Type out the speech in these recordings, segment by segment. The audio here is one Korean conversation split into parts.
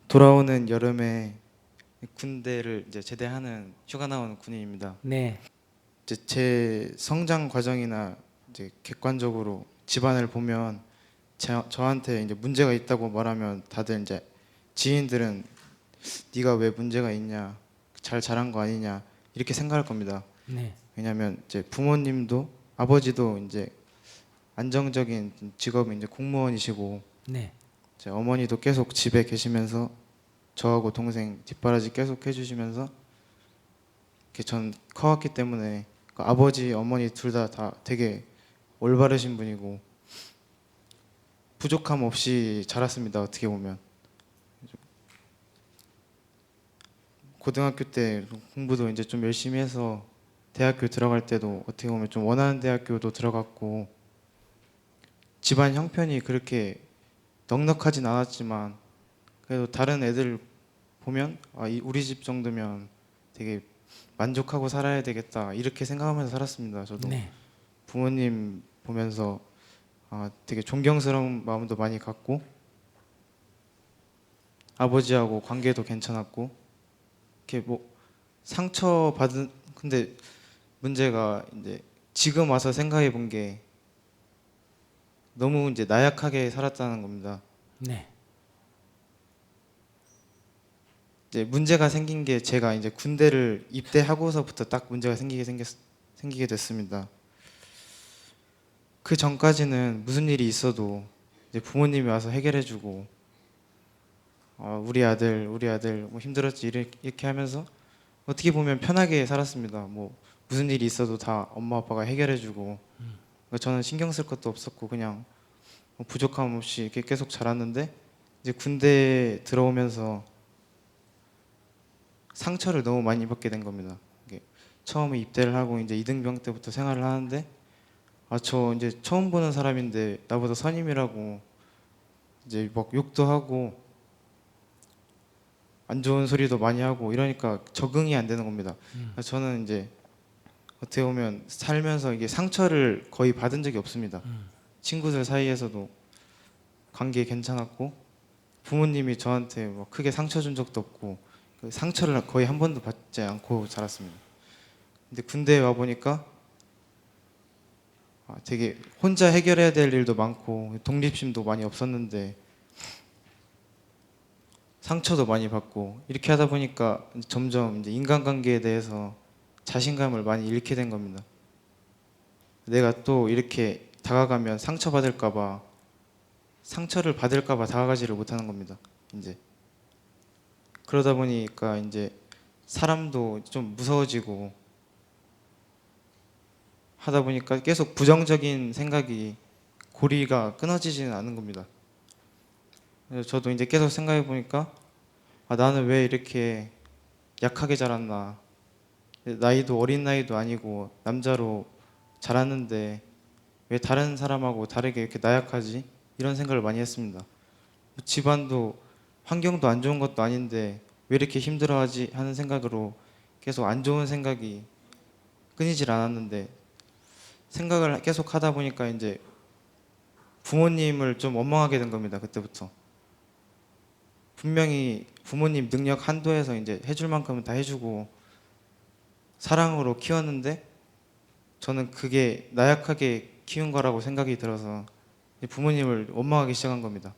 돌아오는 여름에 군대를 이제 제대하는 휴가 나온 군인입니다. 네, 이제 제 성장 과정이나 이제 객관적으로 집안을 보면 저한테 이제 문제가 있다고 말하면 다들 이제 지인들은 네가 왜 문제가 있냐, 잘 자란 거 아니냐 이렇게 생각할 겁니다. 네, 왜냐하면 이제 부모님도 아버지도 이제 안정적인 직업이 이제 공무원이시고 네, 제 어머니도 계속 집에 계시면서 저하고 동생 뒷바라지 계속 해주시면서 이렇게 전 커왔기 때문에 그 아버지 어머니 둘 다 되게 올바르신 분이고 부족함 없이 자랐습니다. 어떻게 보면 고등학교 때 공부도 이제 좀 열심히 해서 대학교 들어갈 때도 어떻게 보면 좀 원하는 대학교도 들어갔고 집안 형편이 그렇게 넉넉하진 않았지만 그래도 다른 애들 보면 우리 집 정도면 되게 만족하고 살아야 되겠다 이렇게 생각하면서 살았습니다. 저도 네, 부모님 보면서 되게 존경스러운 마음도 많이 갖고 아버지하고 관계도 괜찮았고 이렇게 뭐 상처 받은 근데 문제가 이제 지금 와서 생각해 본 게 너무 이제 나약하게 살았다는 겁니다. 네, 이제 문제가 생긴 게 제가 이제 군대를 입대하고서부터 딱 문제가 생기게 됐습니다. 그 전까지는 무슨 일이 있어도 이제 부모님이 와서 해결해주고 우리 아들 뭐 힘들었지 이렇게 하면서 어떻게 보면 편하게 살았습니다. 뭐 무슨 일이 있어도 다 엄마 아빠가 해결해주고 그러니까 저는 신경 쓸 것도 없었고 그냥 뭐 부족함 없이 이렇게 계속 자랐는데 이제 군대 들어오면서 상처를 너무 많이 받게 된 겁니다. 이게 처음에 입대를 하고 이제 이등병 때부터 생활을 하는데 저 이제 처음 보는 사람인데 나보다 선임이라고 이제 막 욕도 하고 안 좋은 소리도 많이 하고 이러니까 적응이 안 되는 겁니다. 그래서 저는 이제 어떻게 보면 살면서 이게 상처를 거의 받은 적이 없습니다. 친구들 사이에서도 관계 괜찮았고 부모님이 저한테 뭐 크게 상처 준 적도 없고 그 상처를 거의 한 번도 받지 않고 자랐습니다. 근데 군대에 와 보니까 되게 혼자 해결해야 될 일도 많고 독립심도 많이 없었는데 상처도 많이 받고 이렇게 하다 보니까 점점 이제 인간관계에 대해서 자신감을 많이 잃게 된 겁니다. 내가 또 이렇게 다가가면 상처를 받을까 봐 다가가지를 못하는 겁니다. 이제 그러다 보니까 이제 사람도 좀 무서워지고 하다 보니까 계속 부정적인 생각이 고리가 끊어지지는 않는 겁니다. 그래서 저도 이제 계속 생각해 보니까 나는 왜 이렇게 약하게 자랐나. 나이도 어린 나이도 아니고 남자로 자랐는데 왜 다른 사람하고 다르게 이렇게 나약하지? 이런 생각을 많이 했습니다. 집안도 환경도 안 좋은 것도 아닌데 왜 이렇게 힘들어하지? 하는 생각으로 계속 안 좋은 생각이 끊이질 않았는데 생각을 계속 하다 보니까 이제 부모님을 좀 원망하게 된 겁니다. 그때부터. 분명히 부모님 능력 한도에서 이제 해줄 만큼은 다 해주고 사랑으로 키웠는데 저는 그게 나약하게 키운 거라고 생각이 들어서 부모님을 원망하기 시작한 겁니다.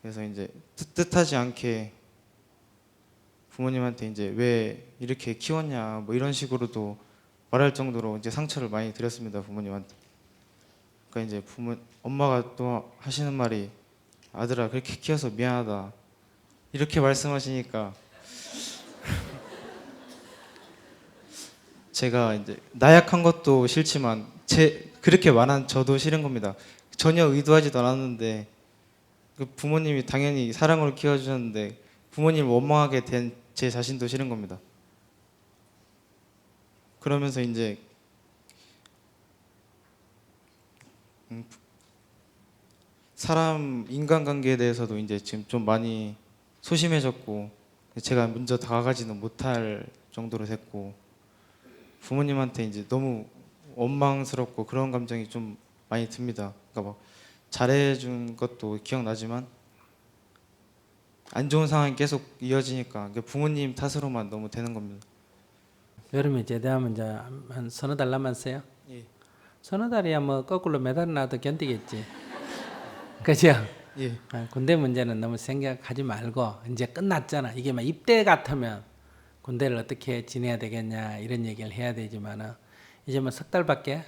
그래서 이제 뜻하지 않게 부모님한테 이제 왜 이렇게 키웠냐 뭐 이런 식으로도 말할 정도로 이제 상처를 많이 드렸습니다. 부모님한테. 그러니까 이제 엄마가 또 하시는 말이 아들아 그렇게 키워서 미안하다 이렇게 말씀하시니까 제가 이제 나약한 것도 싫지만 그렇게 말한 저도 싫은 겁니다. 전혀 의도하지도 않았는데 그 부모님이 당연히 사랑으로 키워주셨는데 부모님을 원망하게 된 제 자신도 싫은 겁니다. 그러면서 이제 사람 인간관계에 대해서도 이제 지금 좀 많이 소심해졌고 제가 먼저 다가가지는 못할 정도로 됐고 부모님한테 이제 너무 원망스럽고 그런 감정이 좀 많이 듭니다. 그러니까 막 잘해준 것도 기억나지만 안 좋은 상황이 계속 이어지니까 부모님 탓으로만 너무 되는 겁니다. 여름에 제대하면 이제 한 서너 달 남았어요. 예. 서너 달이야 뭐 거꾸로 매달 나도 견디겠지. 그죠? 예. 군대 문제는 너무 생각하지 말고 이제 끝났잖아. 이게 막 입대 같으면 군대를 어떻게 지내야 되겠냐 이런 얘기를 해야 되지만은 이제 뭐 석 달밖에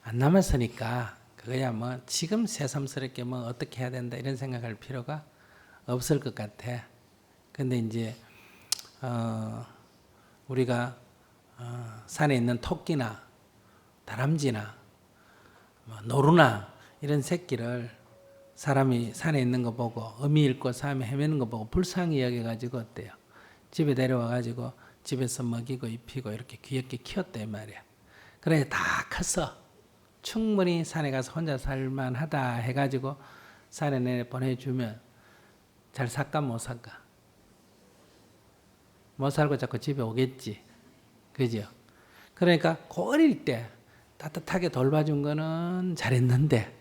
안 남았으니까 그거야 뭐 지금 새삼스럽게 뭐 어떻게 해야 된다 이런 생각할 필요가 없을 것 같아. 근데 이제 우리가 산에 있는 토끼나 다람쥐나 뭐 노루나 이런 새끼를 사람이 산에 있는 거 보고 어미 잃고 삶에 헤매는 거 보고 불쌍히 여겨가지고 어때요? 집에 데려와가지고 집에서 먹이고 입히고 이렇게 귀엽게 키웠다 이 말이야. 그래 다 컸어. 충분히 산에 가서 혼자 살만하다 해가지고 산에 내내 보내주면 잘 살까 못 살까? 못 살고 자꾸 집에 오겠지. 그죠? 그러니까 그 어릴 때 따뜻하게 돌봐준 거는 잘했는데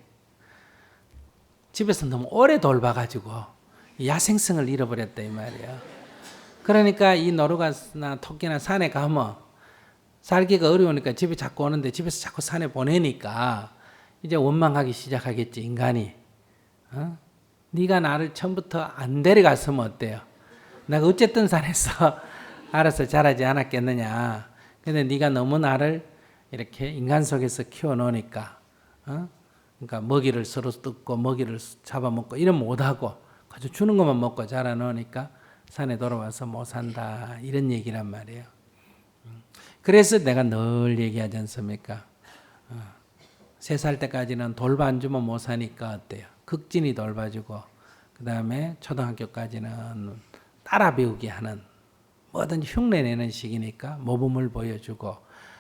집에서 너무 오래 돌봐가지고 야생성을 잃어버렸다 이 말이야. 그러니까 이 노루가나 토끼나 산에 가면 살기가 어려우니까 집에 자꾸 오는데 집에서 자꾸 산에 보내니까 이제 원망하기 시작하겠지 인간이. 네가 나를 처음부터 안 데려갔으면 어때요? 내가 어쨌든 산에서 알아서 자라지 않았겠느냐. 근데 네가 너무 나를 이렇게 인간 속에서 키워놓으니까 그러니까 먹이를 서로 뜯고 먹이를 잡아먹고 이런 못하고 아주 주는 것만 먹고 자라놓으니까 산에 돌아와서 못 산다 이런 얘기란 말이에요. 그래서 내가 늘 얘기하지 않습니까? 3살 때까지는 돌봐 안 주면 못 사니까 어때요? 극진히 돌봐주고 그 다음에 초등학교까지는 따라 배우게 하는 뭐든지 흉내내는 시기니까 모범을 보여주고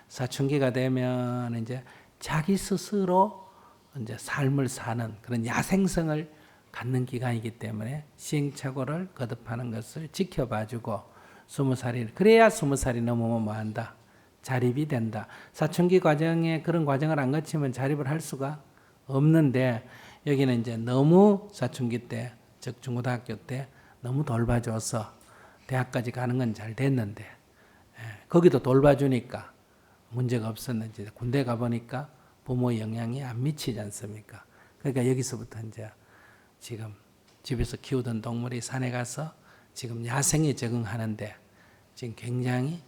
사춘기가 되면 이제 자기 스스로 이제 삶을 사는 그런 야생성을 갖는 기간이기 때문에 시행착오를 거듭하는 것을 지켜봐주고 20살이 그래야 20살이 넘으면 뭐한다? 자립이 된다. 사춘기 과정에 그런 과정을 안 거치면 자립을 할 수가 없는데 여기는 이제 너무 사춘기 때, 즉 중고등학교 때 너무 돌봐줘서 대학까지 가는 건 잘 됐는데 거기도 돌봐주니까 문제가 없었는지 군대 가보니까 부모의 영향이 안 미치지 않습니까? 그러니까 여기서부터 이제 지금 집에서 키우던 동물이 산에 가서 지금 야생에 적응하는데 지금 굉장히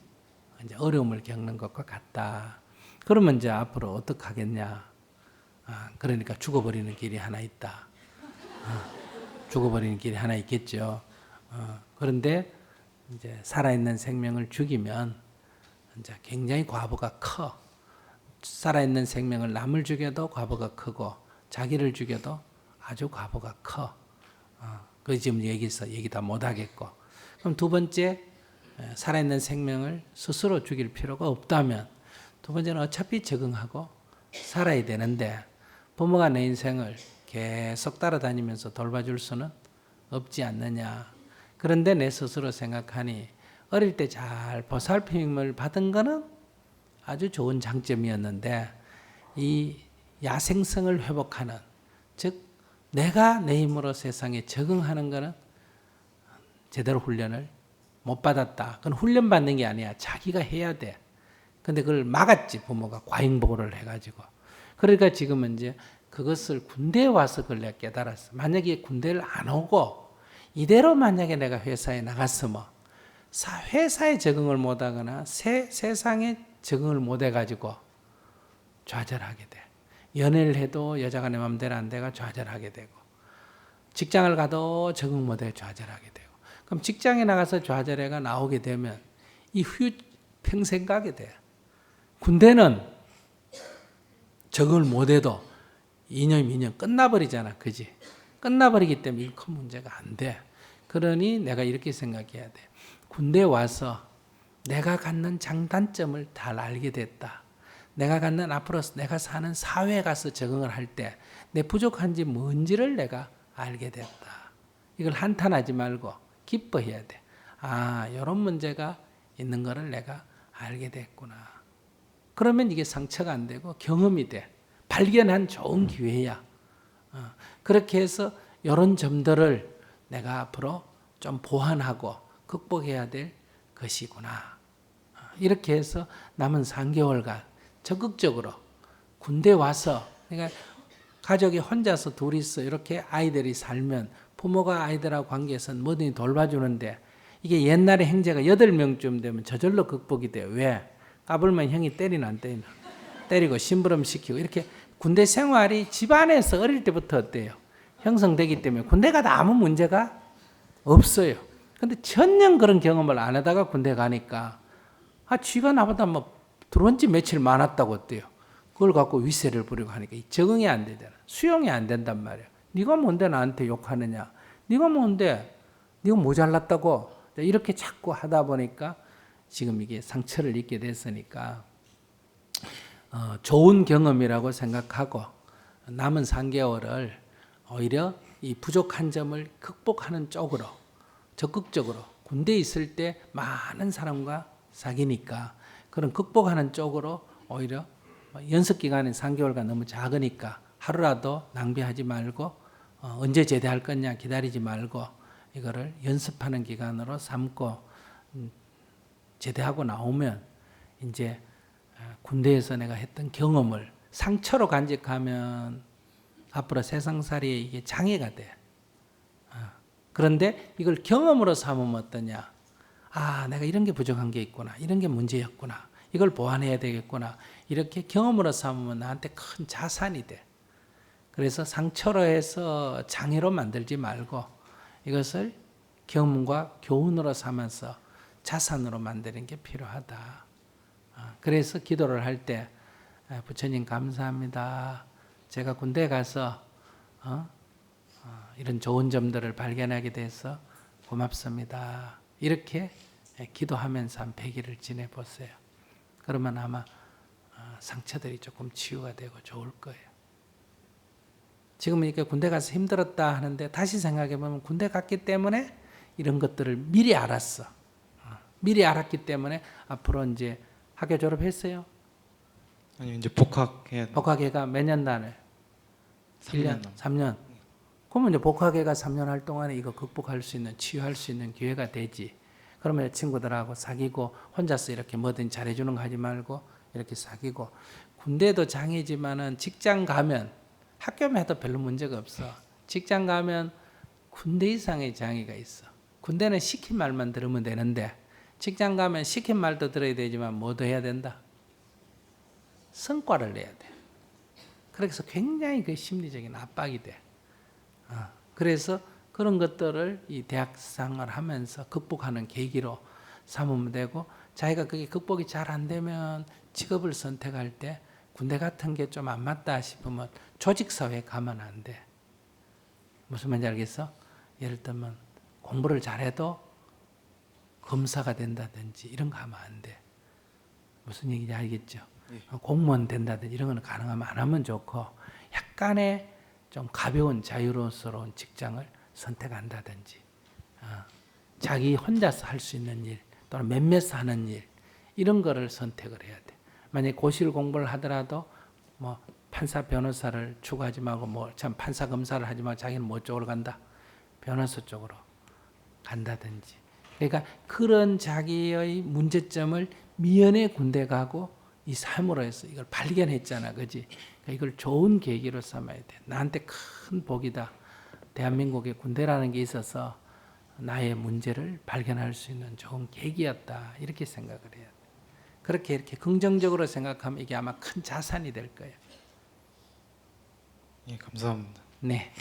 이제 어려움을 겪는 것과 같다. 그러면 이제 앞으로 어떻게 하겠냐? 그러니까 죽어버리는 길이 하나 있다. 죽어버리는 길이 하나 있겠죠. 그런데 이제 살아있는 생명을 죽이면 이제 굉장히 과보가 커. 살아있는 생명을 남을 죽여도 과보가 크고 자기를 죽여도 아주 과보가 커. 그 지금 얘기 다 못하겠고. 그럼 두 번째 살아있는 생명을 스스로 죽일 필요가 없다면 두 번째는 어차피 적응하고 살아야 되는데 부모가 내 인생을 계속 따라다니면서 돌봐줄 수는 없지 않느냐. 그런데 내 스스로 생각하니 어릴 때 잘 보살핌을 받은 거는 아주 좋은 장점이었는데 이 야생성을 회복하는 즉 내가 내 힘으로 세상에 적응하는 거는 제대로 훈련을 못 받았다. 그건 훈련받는 게 아니야. 자기가 해야 돼. 근데 그걸 막았지. 부모가 과잉보호를 해가지고. 그러니까 지금은 이제 그것을 군대에 와서 그걸 내가 깨달았어. 만약에 군대를 안 오고 이대로 만약에 내가 회사에 나갔으면 회사에 적응을 못하거나 세상에 적응을 못해가지고 좌절하게 돼. 연애를 해도 여자가 내 맘대로 안 돼가 좌절하게 되고 직장을 가도 적응 못해 좌절하게 되고 그럼 직장에 나가서 좌절해가 나오게 되면 이 후유 평생 가게 돼. 군대는 적응을 못해도 2년, 2년 끝나버리잖아. 그지? 끝나버리기 때문에 이 큰 문제가 안 돼. 그러니 내가 이렇게 생각해야 돼. 군대 와서 내가 갖는 장단점을 잘 알게 됐다. 내가 갖는 앞으로 내가 사는 사회에 가서 적응을 할 때 내 부족한지 뭔지를 내가 알게 됐다. 이걸 한탄하지 말고 기뻐해야 돼. 이런 문제가 있는 거를 내가 알게 됐구나. 그러면 이게 상처가 안 되고 경험이 돼. 발견한 좋은 기회야. 그렇게 해서 이런 점들을 내가 앞으로 좀 보완하고 극복해야 될 것이구나. 이렇게 해서 남은 3개월간 적극적으로 군대 와서, 그러니까 가족이 혼자서 둘이서 이렇게 아이들이 살면 부모가 아이들하고 관계에서는 뭐든지 돌봐주는데, 이게 옛날에 형제가 8명쯤 되면 저절로 극복이 돼요. 왜? 까불면 형이 때리나 안 때리나. 때리고 심부름 시키고, 이렇게 군대 생활이 집안에서 어릴 때부터 어때요? 형성되기 때문에 군대 가도 아무 문제가 없어요. 근데 전혀 그런 경험을 안 하다가 군대 가니까, 쥐가 나보다 뭐 들어온 지 며칠 많았다고 어때요? 그걸 갖고 윗세를 부리고 하니까 적응이 안 되잖아. 수용이 안 된단 말이야. 네가 뭔데 나한테 욕하느냐? 네가 뭔데? 네가 모자랐다고? 이렇게 자꾸 하다 보니까 지금 이게 상처를 입게 됐으니까 좋은 경험이라고 생각하고 남은 3개월을 오히려 이 부족한 점을 극복하는 쪽으로 적극적으로, 군대에 있을 때 많은 사람과 사귀니까 그런 극복하는 쪽으로 오히려 연습 기간이 3개월간 너무 작으니까 하루라도 낭비하지 말고 언제 제대할 거냐 기다리지 말고 이거를 연습하는 기간으로 삼고 제대하고 나오면 이제 군대에서 내가 했던 경험을 상처로 간직하면 앞으로 세상살이에 이게 장애가 돼. 그런데 이걸 경험으로 삼으면 어떠냐? 내가 이런 게 부족한 게 있구나. 이런 게 문제였구나. 이걸 보완해야 되겠구나. 이렇게 경험으로 삼으면 나한테 큰 자산이 돼. 그래서 상처로 해서 장애로 만들지 말고 이것을 경험과 교훈으로 삼아서 자산으로 만드는 게 필요하다. 그래서 기도를 할 때 부처님 감사합니다. 제가 군대 가서 이런 좋은 점들을 발견하게 돼서 고맙습니다. 이렇게 기도하면서 한 100일을 지내보세요. 그러면 아마 상처들이 조금 치유가 되고 좋을 거예요. 지금 이렇게 군대 가서 힘들었다 하는데 다시 생각해보면 군대 갔기 때문에 이런 것들을 미리 알았어. 미리 알았기 때문에 앞으로 이제 학교 졸업했어요? 아니요, 이제 복학해야 돼요. 복학회가 몇 년 단을? 3년. 3년. 그러면 이제 복학회가 3년 할 동안에 이거 극복할 수 있는, 치유할 수 있는 기회가 되지. 그러면 친구들하고 사귀고 혼자서 이렇게 뭐든 잘해주는 거 하지 말고 이렇게 사귀고, 군대도 장애지만은 직장 가면 학교만 해도 별로 문제가 없어. 직장 가면 군대 이상의 장애가 있어. 군대는 시킨 말만 들으면 되는데 직장 가면 시킨 말도 들어야 되지만 뭐도 해야 된다? 성과를 내야 돼. 그래서 굉장히 그 심리적인 압박이 돼. 그래서 그런 것들을 이 대학생활을 하면서 극복하는 계기로 삼으면 되고, 자기가 그게 극복이 잘 안 되면 직업을 선택할 때 군대 같은 게 좀 안 맞다 싶으면 조직사회에 가면 안 돼. 무슨 말인지 알겠어? 예를 들면 공부를 잘해도 검사가 된다든지 이런 거 하면 안 돼. 무슨 얘기인지 알겠죠? 공무원 된다든지 이런 거는 가능하면 안 하면 좋고, 약간의 좀 가벼운 자유로운 직장을 선택한다든지, 자기 혼자서 할 수 있는 일 또는 몇몇서 하는 일, 이런 거를 선택을 해야 돼. 만약에 고시를 공부를 하더라도 뭐 판사 변호사를 추구하지 말고 뭐 참 판사 검사를 하지 말고 자기는 뭐 쪽으로 간다? 변호사 쪽으로 간다든지. 그러니까 그런 자기의 문제점을 미연에 군대 가고 이 삶으로 해서 이걸 발견했잖아, 그지? 그러니까 이걸 좋은 계기로 삼아야 돼. 나한테 큰 복이다. 대한민국에 군대라는 게 있어서 나의 문제를 발견할 수 있는 좋은 계기였다. 이렇게 생각을 해야 돼. 그렇게 이렇게 긍정적으로 생각하면 이게 아마 큰 자산이 될 거예요. 예, 감사합니다. 네.